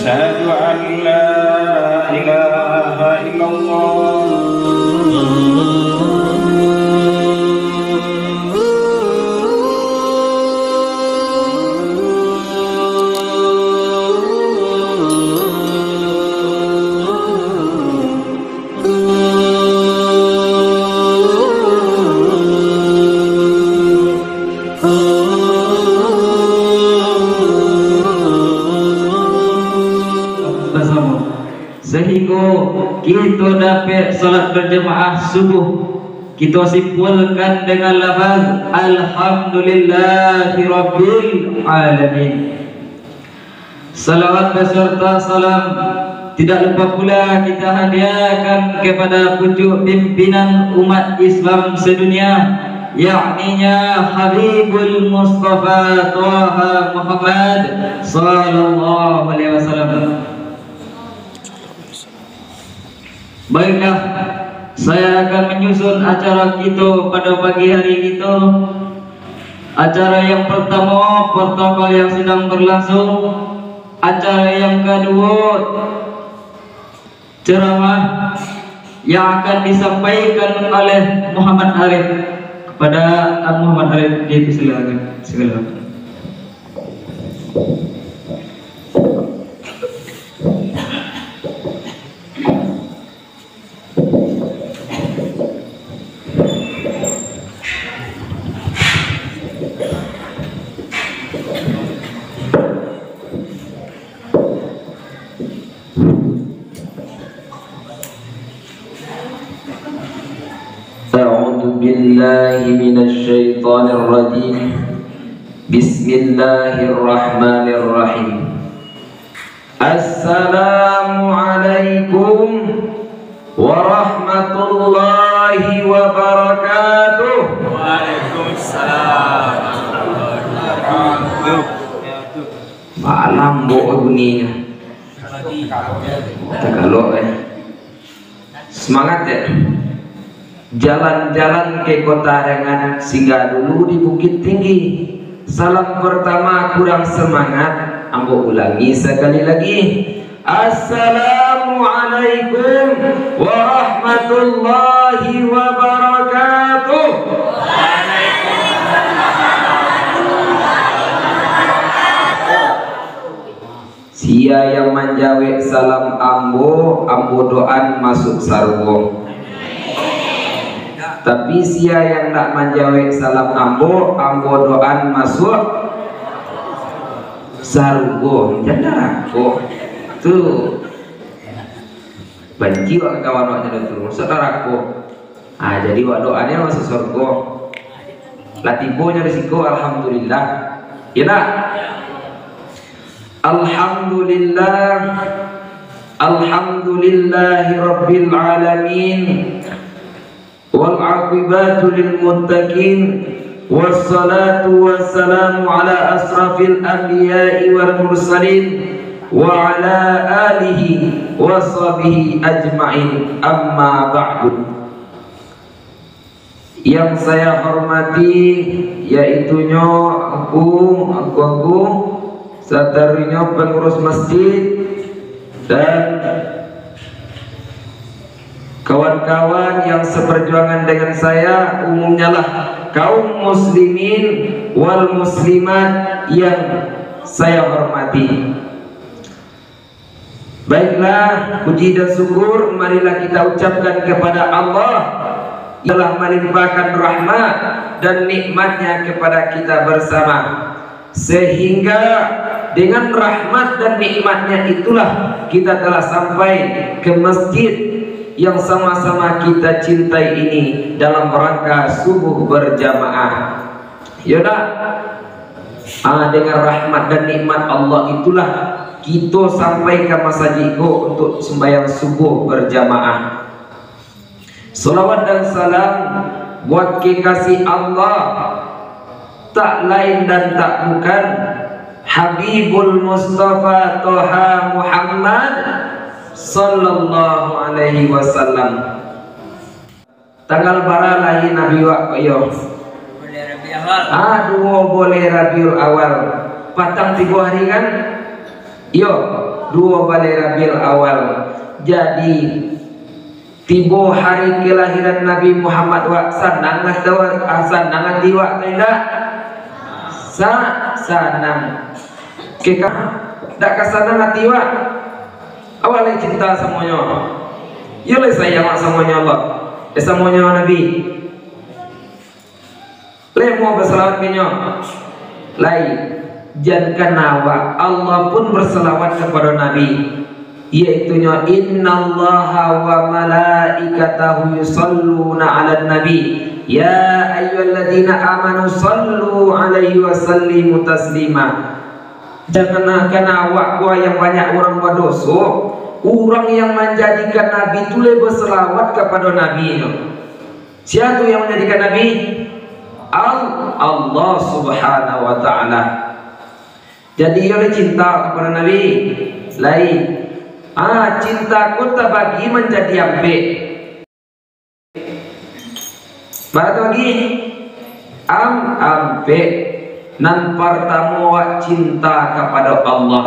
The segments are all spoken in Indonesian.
أشهد أن لا إله إلا sehingga kita dapat salat berjemaah subuh. Kita simpulkan dengan lafaz Alhamdulillahirabbil alamin. Salawat beserta salam tidak lupa pula kita hadiahkan kepada pucuk pimpinan umat Islam sedunia, yakninya Habibul Mustafa Thaha Muhammad sallallahu alaihi wasallam. Baiklah, saya akan menyusun acara kita pada pagi hari itu. Acara yang pertama, protokol yang sedang berlangsung. Acara yang kedua, ceramah yang akan disampaikan oleh Muhammad Arif. Kepada Muhammad Arif dipersilakan. Silakan. أعوذ بالله من الشيطان الرجيم بسم الله الرحمن الرحيم السلام عليكم ورحمة الله وبركاته. Waalaikumsalam. Malam bunyinya Tagalog semangat ya. Jalan-jalan ke kota Rengan, singgah dulu di Bukit Tinggi. Salam pertama kurang semangat, ambo ulangi sekali lagi. Assalamualaikum warahmatullahi wabarakatuh. Sia yang menjawab salam ambo doan masuk sarwo. Tapi sia yang tak menjawab salam ambo doan masuk sargo. Jangan aku tuh benci wak kawan waknya turun saudaraku. Jadi wak doanya masuk surga. Latibonya risiko alhamdulillah. Ya tak? Alhamdulillah. Alhamdulillahi rabbil alamin. Wal aqibatu lil muttaqin wassalatu wassalamu ala asrafil anbiya'i wal mursalin wa ala alihi wa sahbihi ajma'in, amma ba'du. Yang saya hormati yaitunya aku satarnya pengurus masjid dan kawan-kawan yang seperjuangan dengan saya, umumnya lah kaum muslimin wal muslimat yang saya hormati. Baiklah, puji dan syukur marilah kita ucapkan kepada Allah yang telah melimpahkan rahmat dan nikmatnya kepada kita bersama, sehingga dengan rahmat dan nikmatnya itulah kita telah sampai ke masjid yang sama-sama kita cintai ini dalam rangka subuh berjamaah. Yaudah, dengan rahmat dan nikmat Allah itulah kita sampai ke masjid untuk sembahyang subuh berjamaah. Salawat dan salam buat kekasih Allah, tak lain dan tak bukan Habibul Mustafa Thaha Muhammad sallallahu alaihi wasallam. Tanggal bara lahir Nabi wa yo. Boleh Rabiul Awal. Boleh Rabiul Awal. Patang 3 hari kan? Yo. 2 balai Rabiul Awal. Jadi tiba hari kelahiran Nabi Muhammad wa sanang atau sanang tiwa tidak sanang keka dak kasanang tiwa awalnya cinta semuanya ya le sayang semuanya Allah semuanya Nabi le mau berselawat minyo lain jangan nawa Allah pun berselawat kepada Nabi, yaitunya innallaha wa malaikatahu yusalluna 'alan nabi ya ayyuhalladzina amanu sallu 'alaihi wa sallimu taslima. Jangan kena awak gua yang banyak orang berdosa, orang yang menjadikan Nabi itu lebih berselawat kepada Nabi. Siapa yang menjadikan Nabi? Allah Subhanahu wa taala. Jadi oleh cinta kepada Nabi lain cintaku terbagi menjadi ampe barat lagi ampe nan pertama awak cinta kepada Allah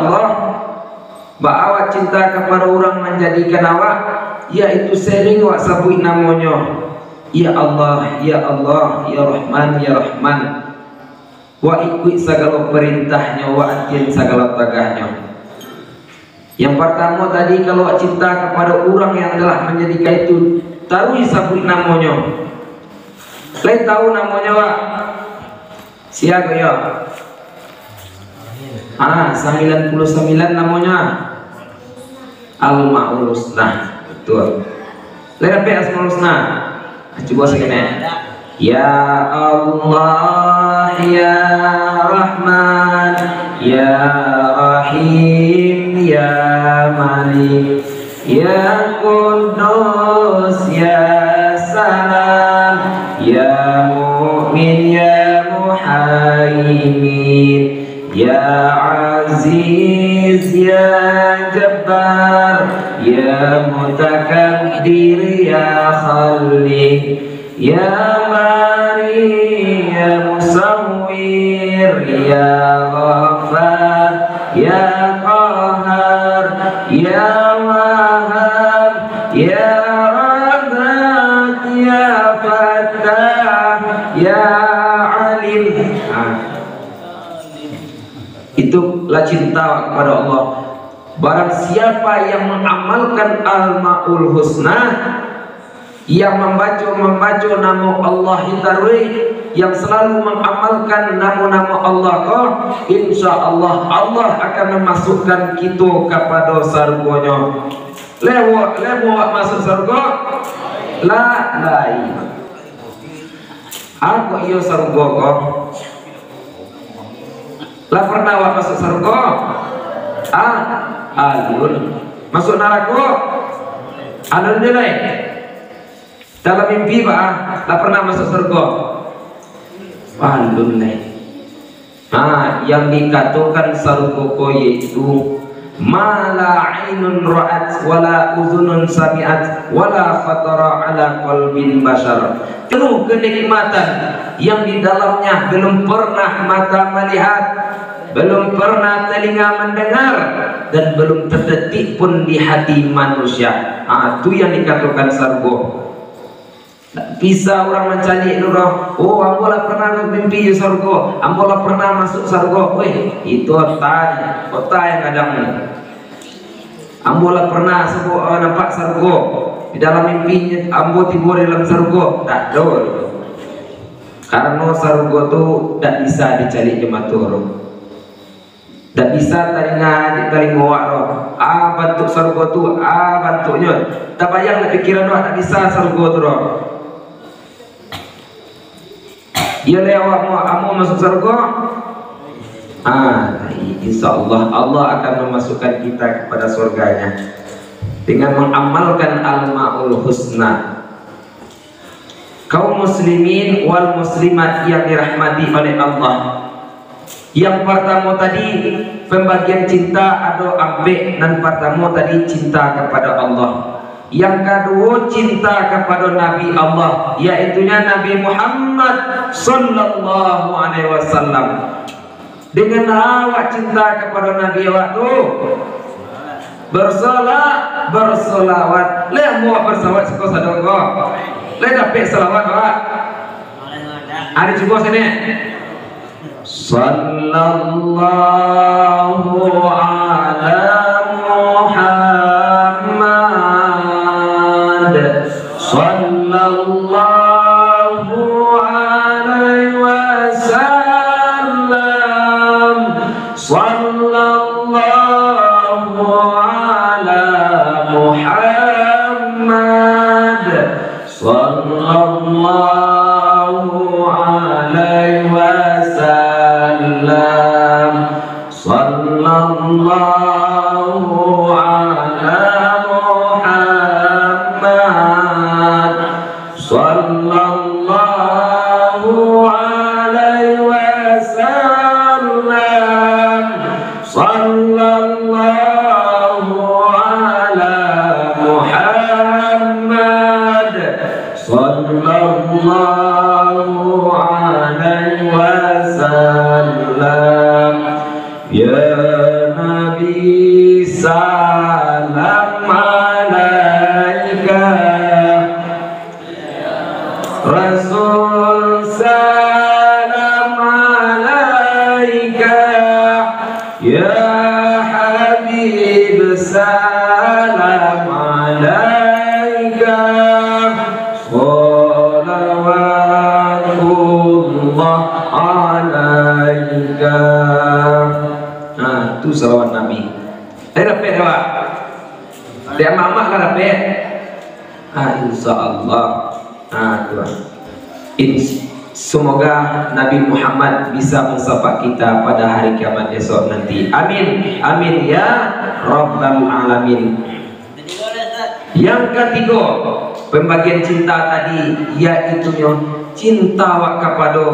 bahwa cinta kepada orang menjadikan awak yaitu sering awak sebut namanya ya Allah ya Allah ya Rahman ya Rahman wa ikut segala perintahnya wa atin segala tagahnya. Yang pertama tadi kalau cinta kepada orang yang telah menjadikan itu taruh sabut namanya. Lain tahu namanya Pak? Siapa ya? 99 namanya Al-Ma'ul Husna. Betul. Lain apa Asmaul Husna? Coba segini. Ya Allah ya Rahman ya Rahim ya Malik ya Qudus ya Salam ya Mu'min ya Muhaimin ya Aziz ya Jabbar ya Mutakabir ya Khaliq ya Mari ya Musawwir ya Ghaffar ya Qahar ya Wahhab ya Razzaq ya Fattah ya Alim. Itulah cinta kepada Allah. Barang siapa yang mengamalkan Al-Ma'ul Husna, yang membaca nama Allah Hitarwi, yang selalu mengamalkan nama-nama Allah kau, insya Allah Allah akan memasukkan kita kepada surganya. Lewat masuk surga lain aku iyo surga kau lah pernah awak masuk surga alun masuk neraka alun nilai dalam mimpi lah pernah masuk surga alun nih. Yang dikatakan surga kau yaitu ma la ainun ra'at wala udhunun sami'at wala khatara ala qalbin bashar. Penuh kenikmatan yang di dalamnya belum pernah mata melihat, belum pernah telinga mendengar, dan belum terdetik pun di hati manusia. Itu yang dikatakan surga. Bisa orang mencari nurah, oh ambolah pernah mimpi di surga, ambolah pernah masuk surga. Weh, itu otak yang kadang ambolah pernah nampak surga di dalam mimpinya, ambo tiba dalam surga. Tak ada, karena surga tu tak bisa dicari jematur, tak bisa telinga awak roh. Bentuk surga tu, bentuknya tak bayang nak pikiran roh, tak bisa surga tu roh. Ya lewat mau masuk surga, insya Allah Allah akan memasukkan kita kepada surganya dengan mengamalkan Al-Ma'ul Husna. Kaum muslimin wal muslimat yang dirahmati oleh Allah, yang pertama tadi pembagian cinta ada ambek, dan pertama tadi cinta kepada Allah. Yang kedua cinta kepada Nabi Allah, yaitunya Nabi Muhammad sallallahu alaihi wasallam. Dengan awak cinta kepada Nabi awak tu bersolawat. Leh mau bersolawat sekolah sadong kok. Leh dapat selawat Pak. Ada coba sini. Sallallahu ala Muhammad. Sallallahu alaihi wasallam. Sallallahu ala Muhammad. Sallallahu alaihi wasallam. Sallallahu ala Muhammad. Sallallahu alaihi wasallam. Sallallahu ala Muhammad. Sallallahu alaihi wasallam. Ya Nabi salam alaika. Rasul salam alaika. Ya Habib salam alaika. Salawatullah alaika. Nah, itu salawat Nabi. Dapat Pak. Dia mama kan dapat. Insyaallah. Semoga Nabi Muhammad bisa mensapa kita pada hari kiamat esok nanti. Amin. Amin ya Rabbal alamin. Yang ketiga, pembagian cinta tadi yaitu cinta wak kepada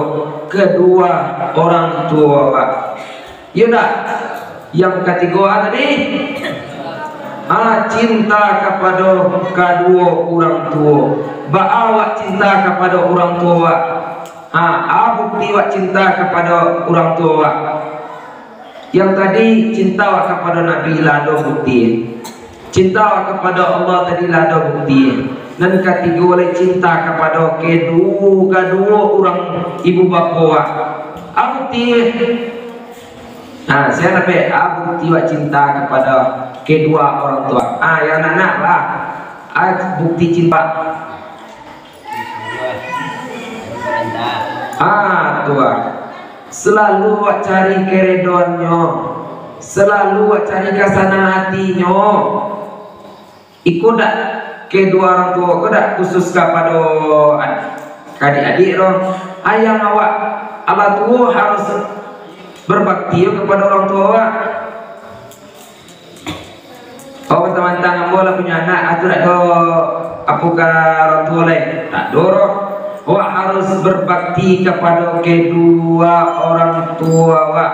kedua orang tua wak. Ya tak? Yang ketiga tadi cinta kepada kedua orang tua. Awak cinta kepada orang tua. Bukti wak cinta kepada orang tua. Yang tadi cinta wak kepada Nabi lado bukti. Cinta wak kepada Allah tadi lado bukti. Dan ketiga oleh cinta kepada kedua orang ibu bapa wak. Bukti. Saya dapat bukti wak cinta kepada kedua orang tua. Yang anak lah. Bukti cinta. Tua. Selalu wak cari keredoannya. Selalu wak cari kesenangan hatinya. Ikut dak kedua orang tua, kau dak khusus kepada adik-adik roh. Ayang awak ala tua harus berbakti kepada orang tua. Teman-teman bola punya anak atau tak do apakah orang tua lain tak dorong. Wak harus berbakti kepada kedua orang tua wak.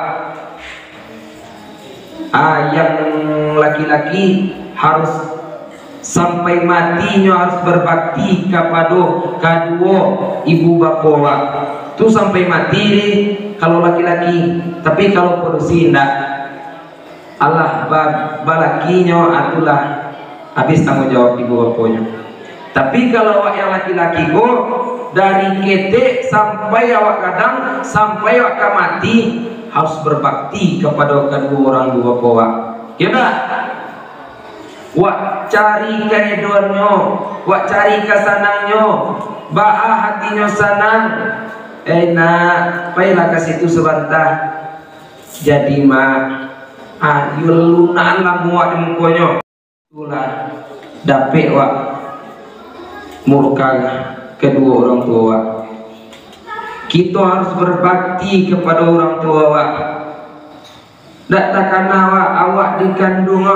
Yang laki-laki harus sampai matinya harus berbakti kepada kedua ibu bapa wak. Tu sampai mati kalau laki-laki. Tapi kalau perusi tidak, Allah balakinya itulah habis tanggung jawab ibu bapanya. Tapi kalau awak yang laki-laki dari ketek sampai awak kadang sampai awak mati harus berbakti kepada kedua orang dua bapa. Ya tak? Wak cari keredoannya, wak cari kesenangnya, ba'a hatinya senang. Enak, payahlah ke situ sebentar. Jadi yulunan lah muak di mukanya. Itulah dapet wak murka kedua orang tua. Kita harus berbakti kepada orang tua wak. Tak takkan awak dikandung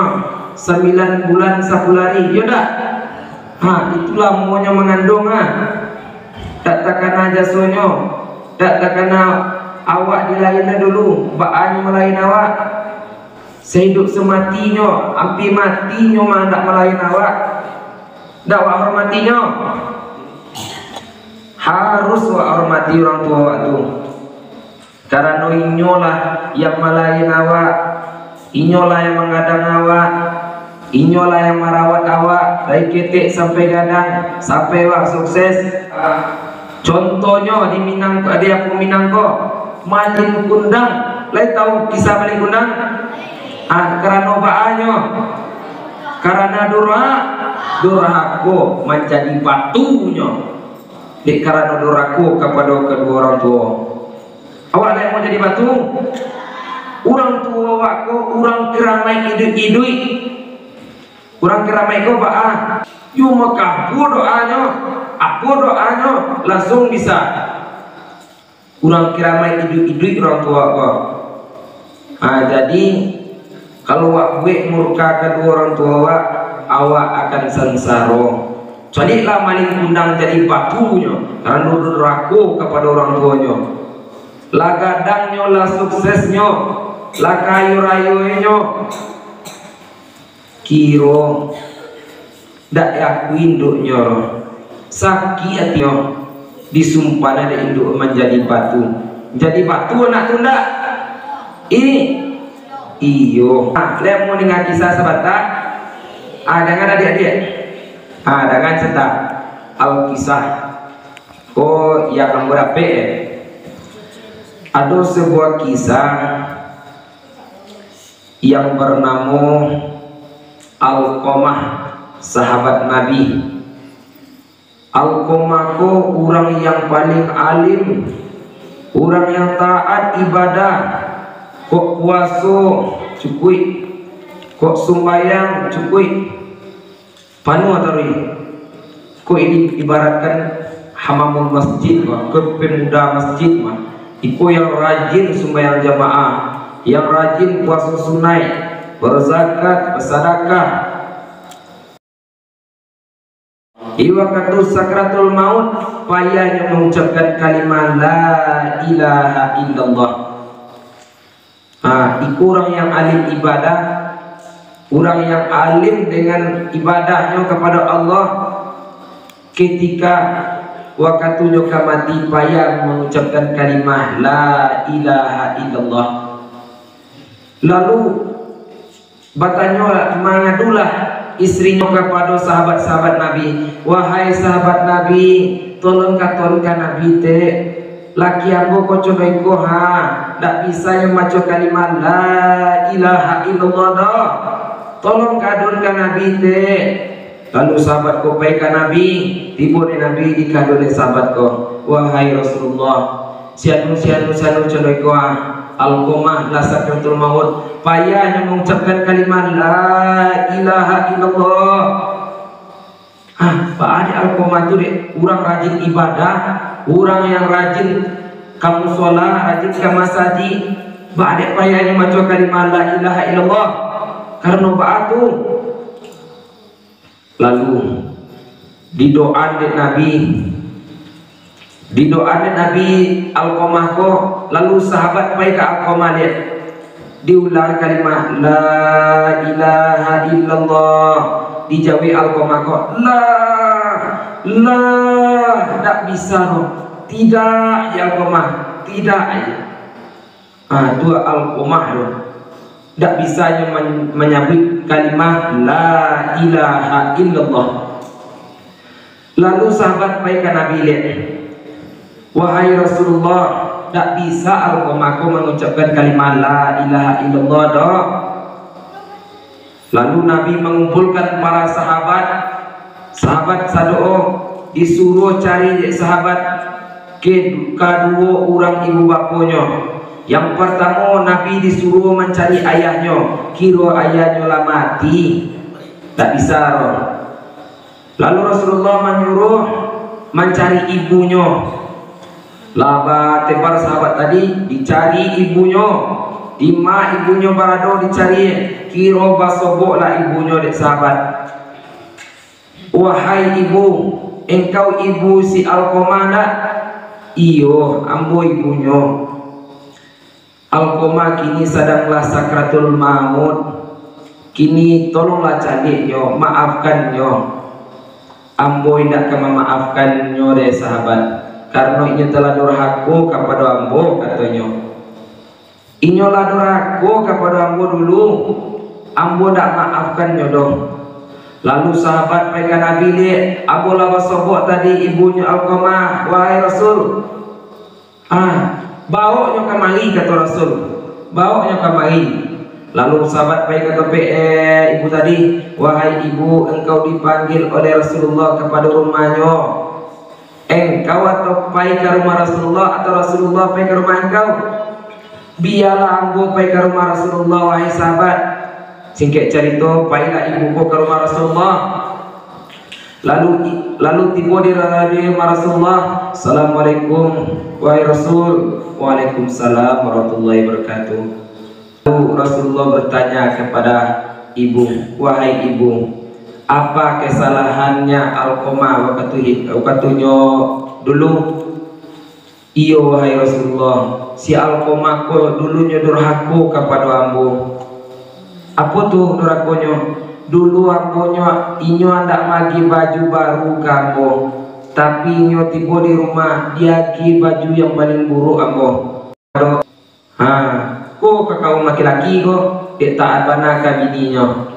9 bulan 10 hari, ya tak? Itulah maunya mengandung. Tak takkan aja sonyo. Tak takkan awak dilainnya dulu, baannya melain awak. Sehidup sematinya, ampi matinya mah tak melain awak. Tak awak hormatinya. Harus awak hormati orang tua awak tu. Karena inyolah yang melain awak, inyolah yang mengadang awak. Inyolah yang merawat awak dari ketek sampai gadang, sampai awak sukses. Contohnya di Minangko, dia pun Minangko, Malin Kundang. Lai tahu kisah Malin Kundang? Karena baannya, karena durhaka menjadi batunya. Di karena durhaka kepada kedua orang tua. Awak yang mau jadi batu? Orang tua awakku, orang keramai idui. Orang keramai kau ba'a. Cuma aku doanya langsung bisa. Orang keramai idui orang tua kau. Jadi kalau awak murka kedua orang tua awak akan sengsara. Jadilah Malin Kundang jadi batunya karena durhaka kepada orang tuanya. Lah gadangnya, lah suksesnya, lah kayu-rayunya, kiro dak yaku induknya sakit hatinya disumpah ada induk menjadi batu. Jadi batu anak tunda ini iyo. Lihat mau dengar kisah sebentar. Dengan adik-adik. Dengan cerita Al-Kisah. Oh yang berapa Ada sebuah kisah yang bernama Alqamah, sahabat Nabi. Alqamah ko orang yang paling alim, orang yang taat ibadah, kok puasa cukup, kok sembahyang cukup. Panu atau ini? Kok ini ibaratkan hamamul masjid, ke pemuda masjid mah. Iko yang rajin sembahyang jamaah, yang rajin puasa sunai, berzakat, bersedekah. Di waktu sakratul maut payahnya mengucapkan kalimat la ilaha illallah. Iko orang yang alim ibadah, orang yang alim dengan ibadahnya kepada Allah. Ketika wakatunya mati payah mengucapkan kalimah la ilaha illallah. Lalu batanya mengadulah istrinya kepada sahabat-sahabat Nabi. Wahai sahabat Nabi, tolong katonkan Nabi te laki aku kau coba iko tak bisa yang maco kalimah la ilaha illallah dah. Tolong kadunkan Nabi te. Lalu sahabat ko paikan Nabi, tiba ni Nabi dikadun sahabat ko. Wahai Rasulullah, sianu contoh ko Alqamah la sakratul maut, payahnya mengucapkan kalimat la ilaha illallah. Pak ada Alqamah tu dek, orang rajin ibadah, orang yang rajin kamu sholat, rajin kamu masjid. Pak ada payahnya mengucapkan kalimat la ilaha illallah. Karena Pak tu lalu didoa Nabi Alqamah ko. Lalu sahabat baik ke Alqamah lihat diulang kalimat la ilaha illallah, dijawab Alqamah ko la tak bisa no. Tidak ya Alqamah, tidak aja. Dua Alqamah no. Tak bisa menyebut kalimat la ilaha illallah. Lalu sahabat baik Nabi lihat, wahai Rasulullah, tak bisa Alqamah mengucapkan kalimat la ilaha illallah dah. Lalu Nabi mengumpulkan para sahabat sadoa, disuruh cari sahabat kedua orang ibu bapanya. Yang pertama Nabi disuruh mencari ayahnya, kira ayahnya lah mati, tak bisa roh. Lalu Rasulullah menyuruh mencari ibunya. Laba para sahabat tadi dicari ibunya, di ma ibunya berada dicari, kira basobok lah ibunya dek sahabat. Wahai ibu, engkau ibu si Alqamah nak? Iyo, ambo ibunya. Alqamah kini sedanglah sakratul maut. Kini tolonglah cadiknya, maafkannya. Ambo tidak akan memaafkannya deh sahabat, karena ini telah durhaka kepada ambo katanya. Inyolah durhaka kepada ambo dulu. ambo dak maafkan nyodoh. Lalu sahabat pegang Nabi li, Abu Lawas sobok tadi ibunya Alqamah, wahai Rasul, bawa nyo kemari, kata Rasul, bawa nyo kemari. Lalu sahabat pegang ibu tadi, wahai ibu, engkau dipanggil oleh Rasulullah kepada rumahnya. Engkau atau pai ke rumah Rasulullah atau Rasulullah pai ke rumah engkau? Biarlah ambo pai ke rumah Rasulullah, wahai sahabat. Singkat cerita, pailah ibuku ke rumah Rasulullah. Lalu tiba di rumah Rasulullah. Assalamualaikum wahai Rasul. Waalaikumsalam warahmatullahi wabarakatuh. Lalu Rasulullah bertanya kepada ibu, wahai ibu, apa kesalahannya Alqamah wakatunya dulu? Iyo wahai Rasulullah, si Alqamah ko dulunya durhaka kepada ambo. Apa tuh durakonyo? Dulu ambonya inyo andak magi baju baru kambo, tapi inyo tiba di rumah dia ki baju yang paling buruk ambo. Ko kakau laki-laki ko dia taat bana ka bininya.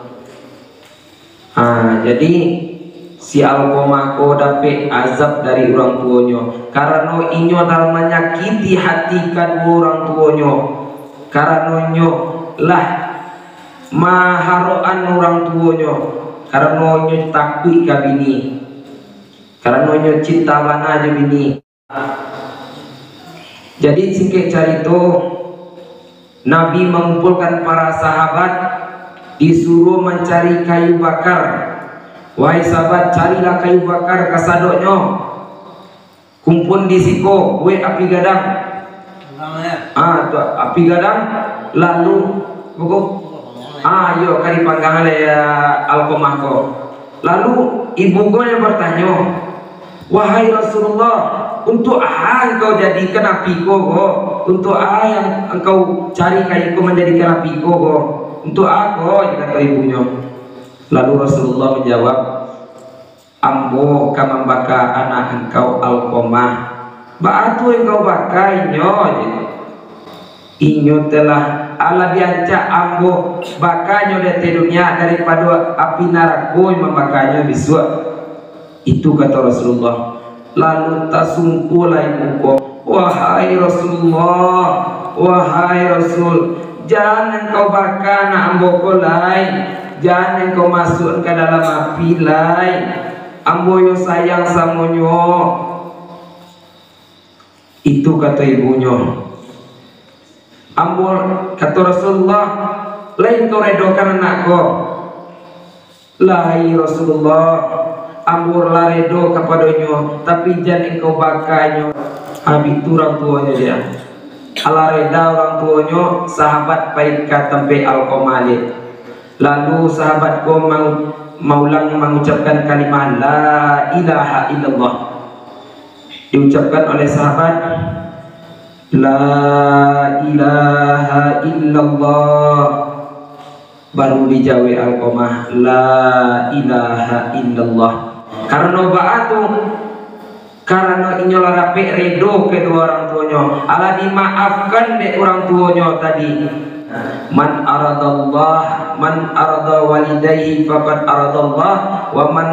Jadi si Alqamah ko dapat azab dari orang tuanya karena inyo dalam menyakiti hati kedua orang tuanya, karena inyo lah maharoan orang tuanya, karena nyo takut ke bini, karena nyo cinta mana aja bini. Jadi singkat cerita, Nabi mengumpulkan para sahabat, disuruh mencari kayu bakar. Wahai sahabat, carilah kayu bakar kasadoknya, kumpul di siko, api gadang. Api gadang, lalu pokok yo kari panggang oleh Alqamah ko. Lalu ibu ko yang bertanya, wahai Rasulullah, untuk engkau jadikan api ko? Untuk yang engkau cari kayu ko menjadikan api ko? Untuk aku, kata ibunya. Lalu Rasulullah menjawab, ambo kama baka anak engkau Alqamah, batu engkau bakainya. Inyo telah Allah diancak ambo bakanya di dunia daripada api neraka yang membakanya besok. Itu kata Rasulullah. Lalu tasungkulah ibuku, wahai Rasulullah, wahai Rasul, jangan engkau bakar anak ambo kolai, jangan engkau masuk ke dalam api lai. Ambo yo sayang samonyo. Itu kata ibunya. Ambo kata Rasulullah, lain kau redokan anakku. Lai Rasulullah, ambo la redo kepadanya, tapi jangan engkau bakanya. Habis itu orang tuanya dia. Ala reda orang tuanya, sahabat baik tempe Alqamah. Lalu sahabat ko maulang mengucapkan kalimat la ilaha illallah. Diucapkan oleh sahabat, la ilaha illallah. Baru dijawab Alqamah, la ilaha illallah. Karena ba'atu, karena inyolah dapat redo kedua orang tuanya, Allah dimaafkan dek orang tuanya tadi. Man aradallah, man arada walidayhi faqad aradallah, wa man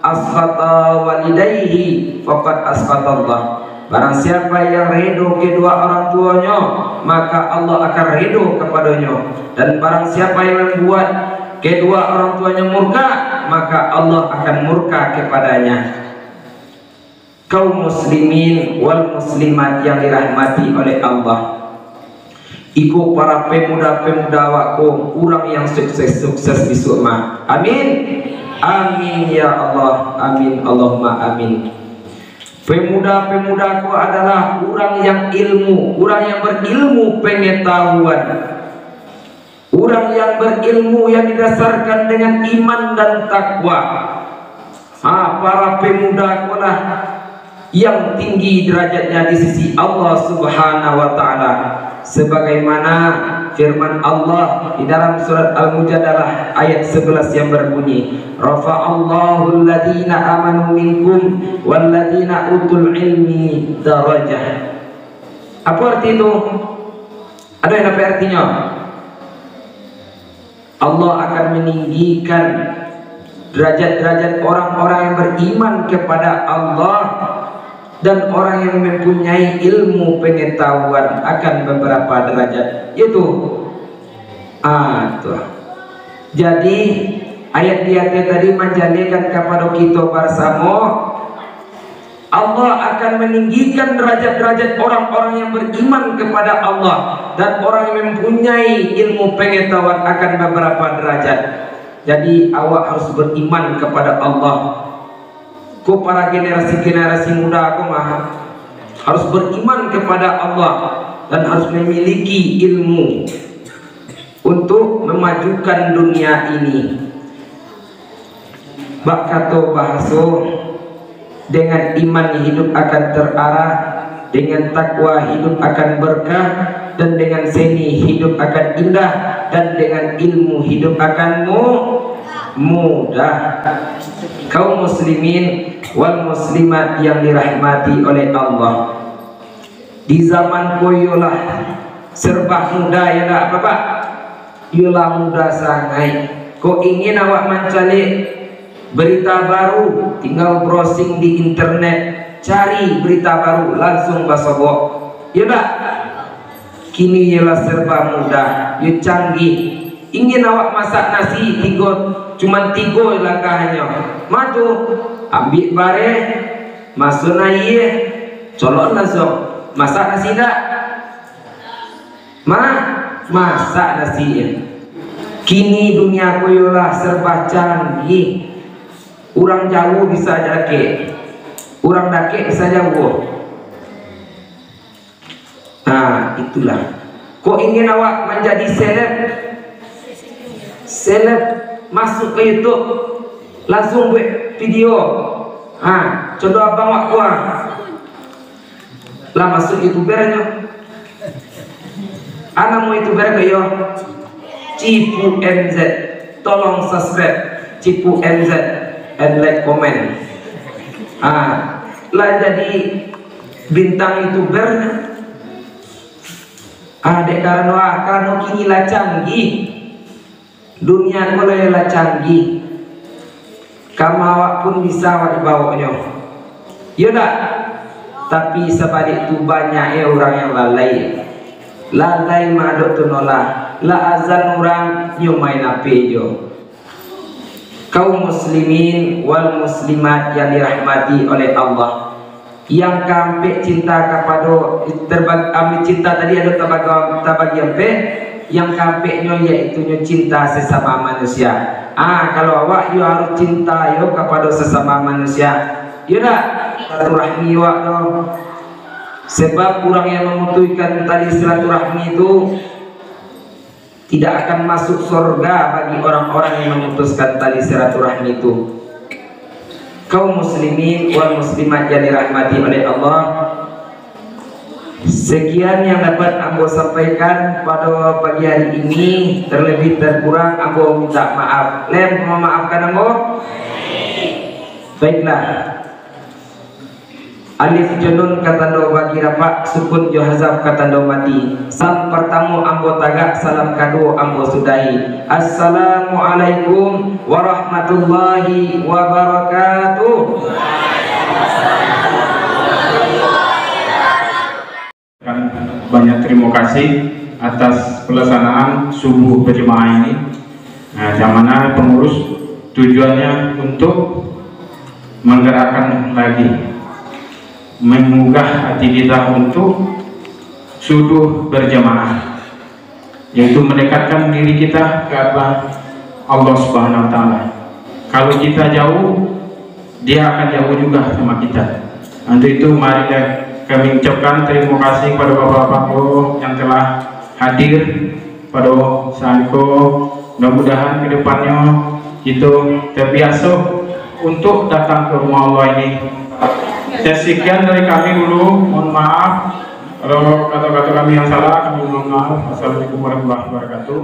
asfata walidayhi faqad asfatallah. Barang siapa yang redo kedua orang tuanya, maka Allah akan redo kepadanya. Dan barang siapa yang membuat kedua orang tuanya murka, maka Allah akan murka kepadanya. Kaum muslimin wal muslimat yang dirahmati oleh Allah, iku para pemuda-pemuda waktu orang yang sukses di surga. Amin, amin ya Allah, amin Allahumma amin. Pemuda-pemudaku adalah orang yang ilmu, orang yang berilmu pengetahuan, orang yang berilmu yang didasarkan dengan iman dan takwa. Para pemudaku lah yang tinggi derajatnya di sisi Allah Subhanahu wa taala, sebagaimana firman Allah di dalam surat Al-Mujadalah ayat 11 yang berbunyi, rafa'allahu alladhina amanu minkum walladhina utul ilmi darajah. Apa arti itu? Ada yang apa artinya? Allah akan meninggikan derajat-derajat orang-orang yang beriman kepada Allah, dan orang yang mempunyai ilmu pengetahuan akan beberapa derajat. Itu tuh. Jadi ayat dia tadi menjadikan kepada kita bersama, Allah akan meninggikan derajat-derajat orang-orang yang beriman kepada Allah, dan orang yang mempunyai ilmu pengetahuan akan beberapa derajat. Jadi awak harus beriman kepada Allah. Ku para generasi-generasi muda aku harus beriman kepada Allah dan harus memiliki ilmu untuk memajukan dunia ini. Bak kata bahasa, dengan iman hidup akan terarah, dengan takwa hidup akan berkah, dan dengan seni hidup akan indah, dan dengan ilmu hidup akan mudah. Kaum muslimin wal muslimat yang dirahmati oleh Allah, di zaman koyolah serba muda ya nak Bapak, yolah muda sangat. Kau ingin awak mencari berita baru, tinggal browsing di internet, cari berita baru langsung basobok. Ya tak? Kini ialah serba mudah, ya canggih. Ingin awak masak nasi cuma 3 langkahnya. Maju, ambil bare, masuk air, colok langsung. Masak nasi tak? Masak nasi. Kini dunia koyolah serba canggih. Orang jauh bisa dakek, orang dakek bisa jauh. Nah itulah. Kau ingin awak menjadi seleb masuk ke YouTube, langsung buat video. Contoh abang wak kuah lah masuk YouTubernya. Anak mau YouTuber ke yo Cipu MZ, tolong subscribe Cipu MZ and like comment. Lah jadi bintang YouTuber. Dek karena kini lah canggih, dunia mulai lah canggih. Kamu awak pun bisa awak dibawanya. Yaudah, tapi sebalik itu banyak ya orang yang lalai madok tu nolak. La azan orang yo main ape yo. Kaum muslimin wal muslimat yang dirahmati oleh Allah, yang kampe cinta kepada ambil cinta tadi ada tabagi ampe, yang kampe nyo yaitu nyo cinta sesama manusia. Kalau awak yo harus cinta yo kepada sesama manusia. Yo dak silaturahmi awak no. Sebab orang yang memutuskan tali silaturahmi itu tidak akan masuk surga bagi orang-orang yang memutuskan tali silaturahmi itu. Kaum muslimin wal muslimat yang dirahmati oleh Allah, sekian yang dapat ambo sampaikan pada pagi hari ini. Terlebih terkurang ambo minta maaf. Memaafkan ambo. Baiklah. Alif junun katando bagi rapat, sukun jo hazaf katando mati. Salam pertama ambo tagak, salam kado ambo sudahi. Assalamualaikum warahmatullahi wabarakatuh. Banyak terima kasih atas pelaksanaan subuh berjemaah ini. Yang mana pengurus tujuannya untuk menggerakkan lagi, menggugah hati kita untuk subuh berjamaah, yaitu mendekatkan diri kita ke Allah Subhanahu wa Ta'ala. Kalau kita jauh, Dia akan jauh juga sama kita. Untuk itu mari kami ucapkan terima kasih kepada bapak-bapak yang telah hadir pada saat itu. Mudah-mudahan kedepannya kita terbiasa untuk datang ke rumah Allah ini. Sekian dari kami dulu, mohon maaf kalau kata-kata kami yang salah, kami mohon maaf. Assalamualaikum warahmatullahi wabarakatuh.